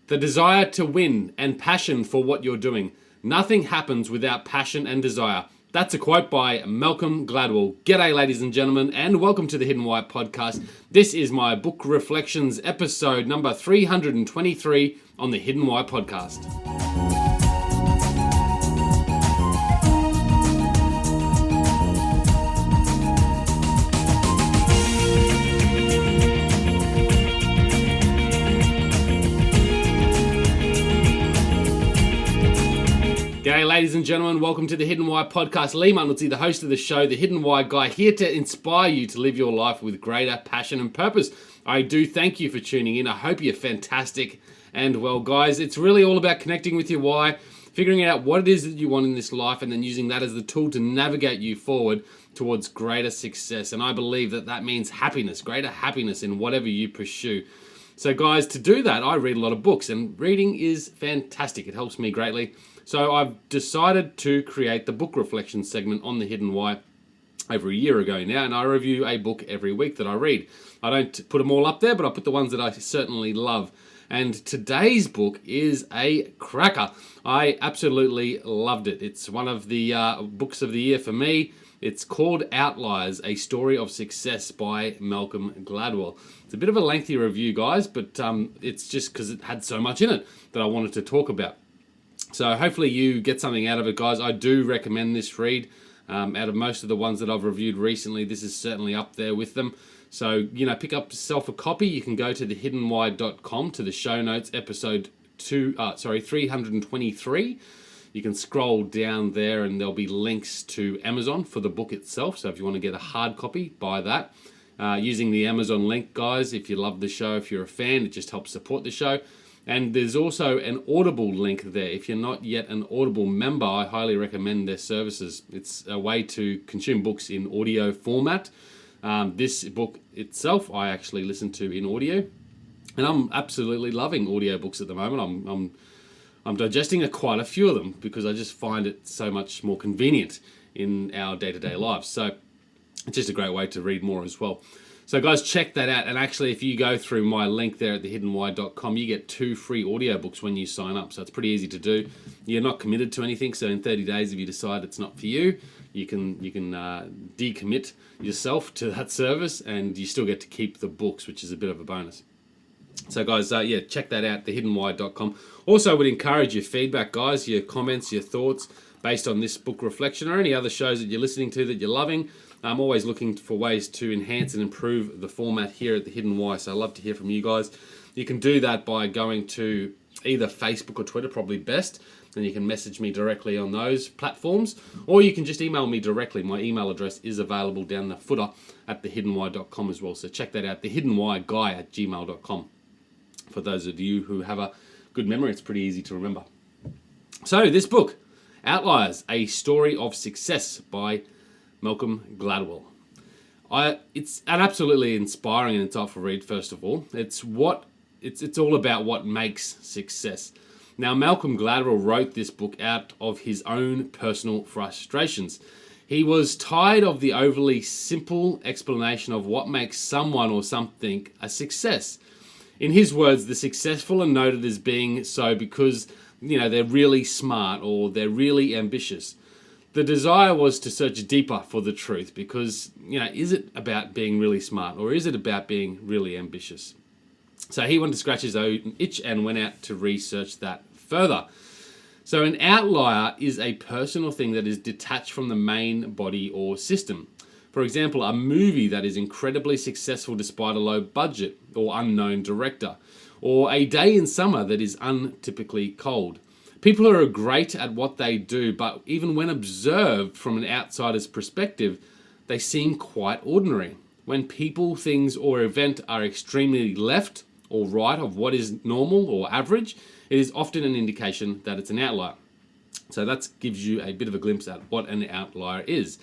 The desire to win and passion for what you're doing. Nothing happens without passion and desire. That's a quote by Malcolm Gladwell. G'day, ladies and gentlemen, and welcome to the Hidden Why podcast. This is my book reflections episode number 323 on the Hidden Why podcast. G'day, ladies and gentlemen, welcome to the Hidden Why podcast. Lee Munley, the host of the show, the Hidden Why guy, here to inspire you to live your life with greater passion and purpose. I do thank you for tuning in. I hope you're fantastic. And well, guys, it's really all about connecting with your why, figuring out what it is that you want in this life, and then using that as the tool to navigate you forward towards greater success. And I believe that that means happiness, greater happiness in whatever you pursue. So guys, to do that, I read a lot of books, and reading is fantastic. It helps me greatly. So I've decided to create the book reflection segment on the Hidden Why over a year ago now, and I review a book every week that I read. I don't put them all up there, but I put the ones that I certainly love. And today's book is a cracker. I absolutely loved it. It's one of the books of the year for me. It's called Outliers, A Story of Success by Malcolm Gladwell. It's a bit of a lengthy review, guys, but it's just because it had so much in it that I wanted to talk about. So hopefully you get something out of it, guys. I do recommend this read. Out of most of the ones that I've reviewed recently, this is certainly up there with them. So, pick up yourself a copy. You can go to thehiddenwhy.com to the show notes, episode 323. You can scroll down there and there'll be links to Amazon for the book itself. So if you want to get a hard copy, buy that. Using the Amazon link, guys, if you love the show, if you're a fan, it just helps support the show. And there's also an Audible link there. If you're not yet an Audible member, I highly recommend their services. It's a way to consume books in audio format. This book itself, I actually listen to in audio. And I'm absolutely loving audiobooks at the moment. I'm digesting quite a few of them because I just find it so much more convenient in our day-to-day lives. So it's just a great way to read more as well. So guys, check that out. And actually, if you go through my link there at thehiddenwhy.com, you get 2 free audiobooks when you sign up. So it's pretty easy to do. You're not committed to anything. So in 30 days, if you decide it's not for you, you can decommit yourself to that service, and you still get to keep the books, which is a bit of a bonus. So guys, check that out, thehiddenwhy.com. Also, I would encourage your feedback, guys, your comments, your thoughts based on this book reflection or any other shows that you're listening to that you're loving. I'm always looking for ways to enhance and improve the format here at The Hidden Why, so I'd love to hear from you guys. You can do that by going to either Facebook or Twitter, probably best, and you can message me directly on those platforms, or you can just email me directly. My email address is available down the footer at thehiddenwhy.com as well, so check that out, thehiddenwhyguy@gmail.com. For those of you who have a good memory, it's pretty easy to remember. So this book, Outliers, A Story of Success by Malcolm Gladwell. It's an absolutely inspiring and insightful read, first of all. It's all about what makes success. Now, Malcolm Gladwell wrote this book out of his own personal frustrations. He was tired of the overly simple explanation of what makes someone or something a success. In his words, the successful are noted as being so because, they're really smart or they're really ambitious. The desire was to search deeper for the truth because, is it about being really smart or is it about being really ambitious? So he wanted to scratch his own itch and went out to research that further. So an outlier is a personal thing that is detached from the main body or system. For example, a movie that is incredibly successful despite a low budget or unknown director, or a day in summer that is untypically cold. People who are great at what they do, but even when observed from an outsider's perspective, they seem quite ordinary. When people, things, or event are extremely left or right of what is normal or average, it is often an indication that it's an outlier. So that gives you a bit of a glimpse at what an outlier is.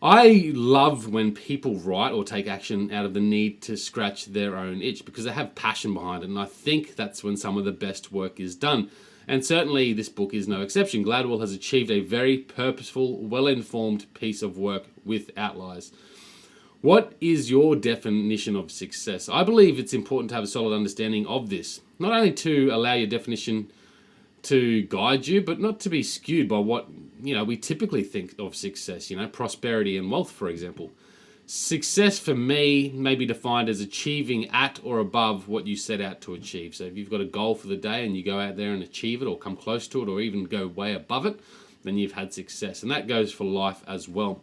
I love when people write or take action out of the need to scratch their own itch because they have passion behind it, and I think that's when some of the best work is done. And certainly this book is no exception. Gladwell has achieved a very purposeful, well-informed piece of work with Outliers. What is your definition of success? I believe it's important to have a solid understanding of this. not only to allow your definition to guide you, but not to be skewed by what we typically think of success. Prosperity and wealth, for example. Success for me may be defined as achieving at or above what you set out to achieve. So if you've got a goal for the day and you go out there and achieve it, or come close to it, or even go way above it, then you've had success. And that goes for life as well.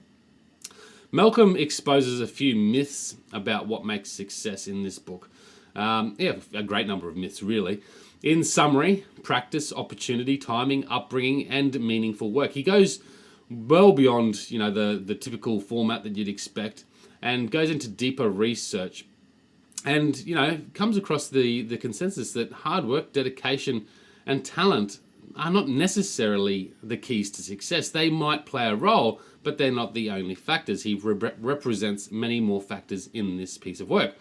Malcolm exposes a few myths about what makes success in this book. A great number of myths, really. In summary, practice, opportunity, timing, upbringing, and meaningful work. He goes well beyond the typical format that you'd expect, and goes into deeper research, and comes across the consensus that hard work, dedication, and talent are not necessarily the keys to success. They might play a role, but they're not the only factors. He represents many more factors in this piece of work.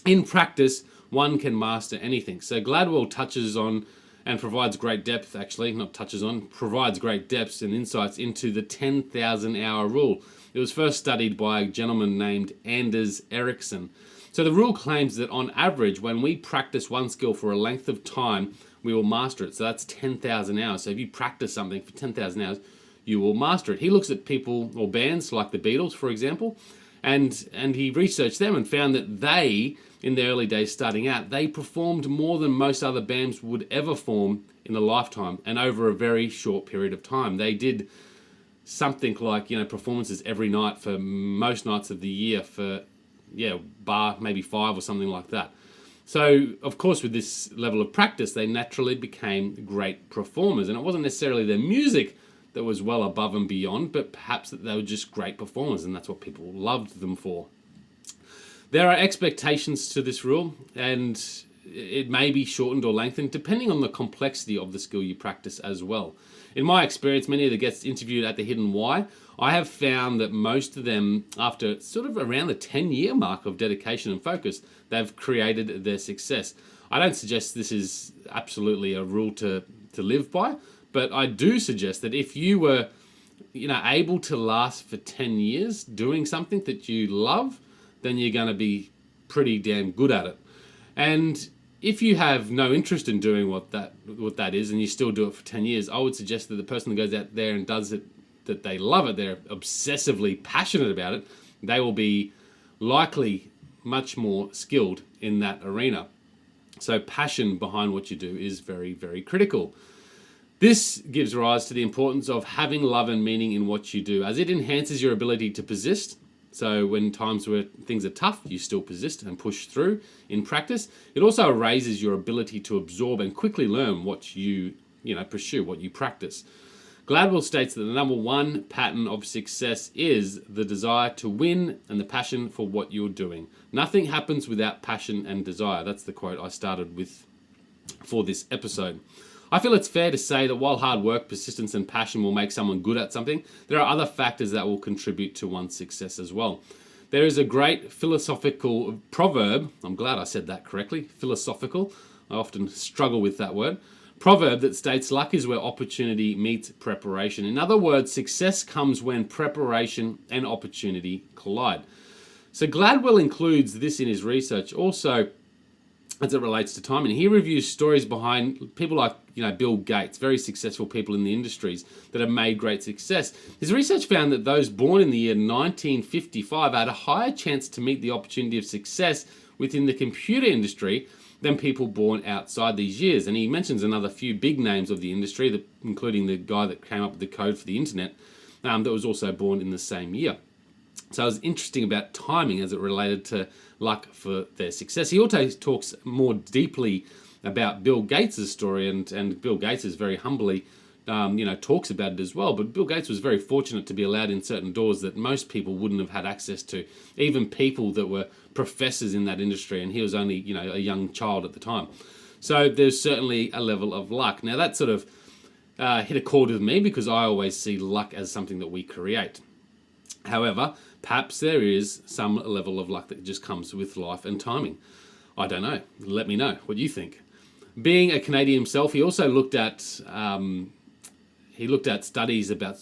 In practice, one can master anything. So Gladwell touches on and provides great depth, provides great depths and insights into the 10,000 hour rule. It was first studied by a gentleman named Anders Ericsson. So the rule claims that on average, when we practice one skill for a length of time, we will master it. So that's 10,000 hours. So if you practice something for 10,000 hours, you will master it. He looks at people or bands like the Beatles, for example, and he researched them and found that they, in their early days starting out, they performed more than most other bands would ever form in a lifetime, and over a very short period of time. They did something like performances every night for most nights of the year for bar maybe 5 or something like that. So of course, with this level of practice, they naturally became great performers, and it wasn't necessarily their music that was well above and beyond, but perhaps that they were just great performers, and that's what people loved them for. There are expectations to this rule, and it may be shortened or lengthened depending on the complexity of the skill you practice as well. In my experience, many of the guests interviewed at the Hidden Why, I have found that most of them, after sort of around the 10-year mark of dedication and focus, they've created their success. I don't suggest this is absolutely a rule to live by, but I do suggest that if you were able to last for 10 years doing something that you love, then you're going to be pretty damn good at it. And if you have no interest in doing what that is, and you still do it for 10 years, I would suggest that the person that goes out there and does it, that they love it, they're obsessively passionate about it, they will be likely much more skilled in that arena. So passion behind what you do is very, very critical. This gives rise to the importance of having love and meaning in what you do, as it enhances your ability to persist. So when times where things are tough, you still persist and push through in practice. It also raises your ability to absorb and quickly learn what you pursue, what you practice. Gladwell states that the number one pattern of success is the desire to win and the passion for what you're doing. Nothing happens without passion and desire. That's the quote I started with for this episode. I feel it's fair to say that while hard work, persistence, and passion will make someone good at something, there are other factors that will contribute to one's success as well. There is a great philosophical proverb, I'm glad I said that correctly, philosophical, I often struggle with that word, proverb that states luck is where opportunity meets preparation. In other words, success comes when preparation and opportunity collide. So Gladwell includes this in his research also as it relates to timing. He reviews stories behind people like Bill Gates, very successful people in the industries that have made great success. His research found that those born in the year 1955 had a higher chance to meet the opportunity of success within the computer industry than people born outside these years. And he mentions another few big names of the industry, including the guy that came up with the code for the internet, that was also born in the same year. So it was interesting about timing as it related to luck for their success. He also talks more deeply about Bill Gates' story, and Bill Gates is very humbly talks about it as well. But Bill Gates was very fortunate to be allowed in certain doors that most people wouldn't have had access to, even people that were professors in that industry, and he was only a young child at the time. So there's certainly a level of luck. Now that sort of hit a chord with me because I always see luck as something that we create. However, perhaps there is some level of luck that just comes with life and timing. I don't know. Let me know what you think. Being a Canadian himself, he also looked at studies about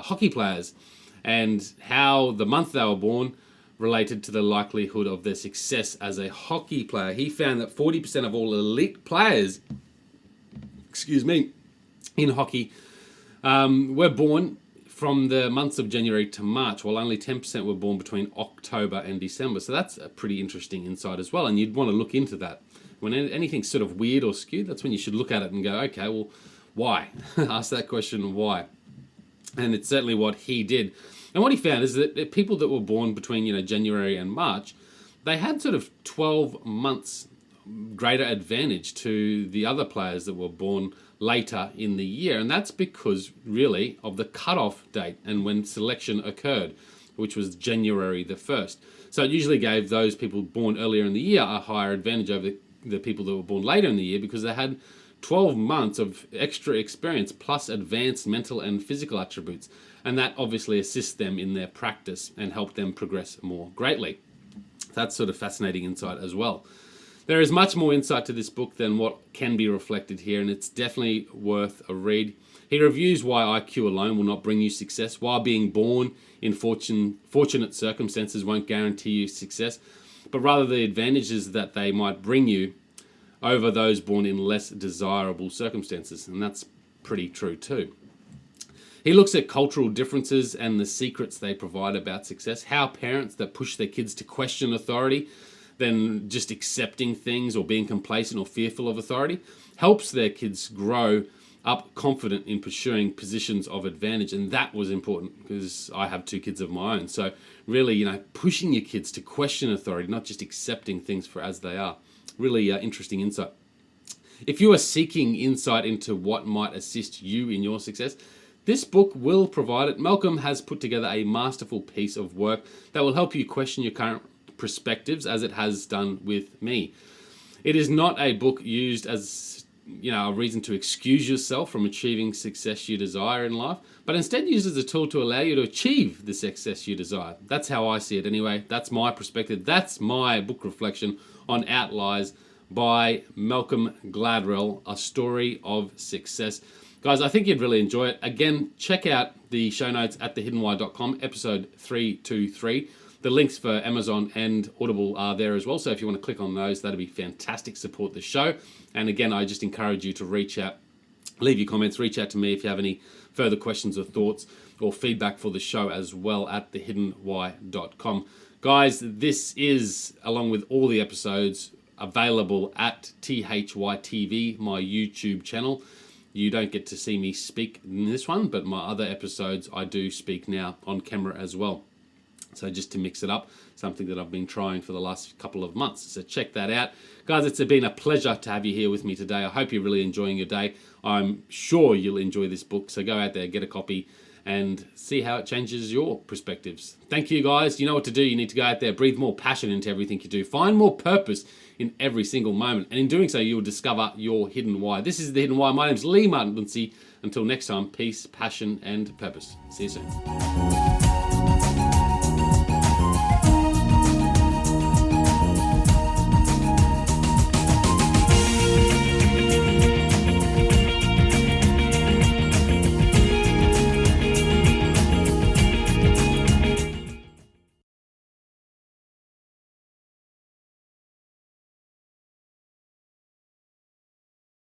hockey players and how the month they were born related to the likelihood of their success as a hockey player. He found that 40% of all elite players, in hockey, were born from the months of January to March, while only 10% were born between October and December. So that's a pretty interesting insight as well, and you'd want to look into that. When anything's sort of weird or skewed, that's when you should look at it and go, okay, well, why? Ask that question, why? And it's certainly what he did. And what he found is that people that were born between January and March, they had sort of 12 months greater advantage to the other players that were born later in the year. And that's because really of the cutoff date and when selection occurred, which was January the 1st. So it usually gave those people born earlier in the year a higher advantage over the people that were born later in the year, because they had 12 months of extra experience plus advanced mental and physical attributes. And that obviously assists them in their practice and help them progress more greatly. That's sort of fascinating insight as well. There is much more insight to this book than what can be reflected here, and it's definitely worth a read. He reviews why IQ alone will not bring you success, why being born in fortunate circumstances won't guarantee you success, but rather the advantages that they might bring you over those born in less desirable circumstances. And that's pretty true too. He looks at cultural differences and the secrets they provide about success, how parents that push their kids to question authority than just accepting things or being complacent or fearful of authority helps their kids grow up confident in pursuing positions of advantage. And that was important because I have 2 kids of my own. So really, pushing your kids to question authority, not just accepting things for as they are. Really interesting insight. If you are seeking insight into what might assist you in your success, this book will provide it. Malcolm has put together a masterful piece of work that will help you question your current perspectives, as it has done with me. It is not a book used as a reason to excuse yourself from achieving success you desire in life, but instead used as a tool to allow you to achieve the success you desire. That's how I see it anyway. That's my perspective. That's my book reflection on Outliers by Malcolm Gladwell, A Story of Success. Guys, I think you'd really enjoy it. Again, check out the show notes at thehiddenwhy.com, episode 323. The links for Amazon and Audible are there as well, so if you want to click on those, that'd be fantastic. Support the show. And again, I just encourage you to reach out, leave your comments, reach out to me if you have any further questions or thoughts or feedback for the show as well at thehiddenwhy.com. Guys, this is, along with all the episodes, available at THYTV, my YouTube channel. You don't get to see me speak in this one, but my other episodes I do speak now on camera as well. So just to mix it up, something that I've been trying for the last couple of months. So check that out. Guys, it's been a pleasure to have you here with me today. I hope you're really enjoying your day. I'm sure you'll enjoy this book. So go out there, get a copy, and see how it changes your perspectives. Thank you, guys. You know what to do. You need to go out there, breathe more passion into everything you do. Find more purpose in every single moment. And in doing so, you will discover your hidden why. This is The Hidden Why. My name's Lee Martin Lindsay. Until next time, peace, passion, and purpose. See you soon.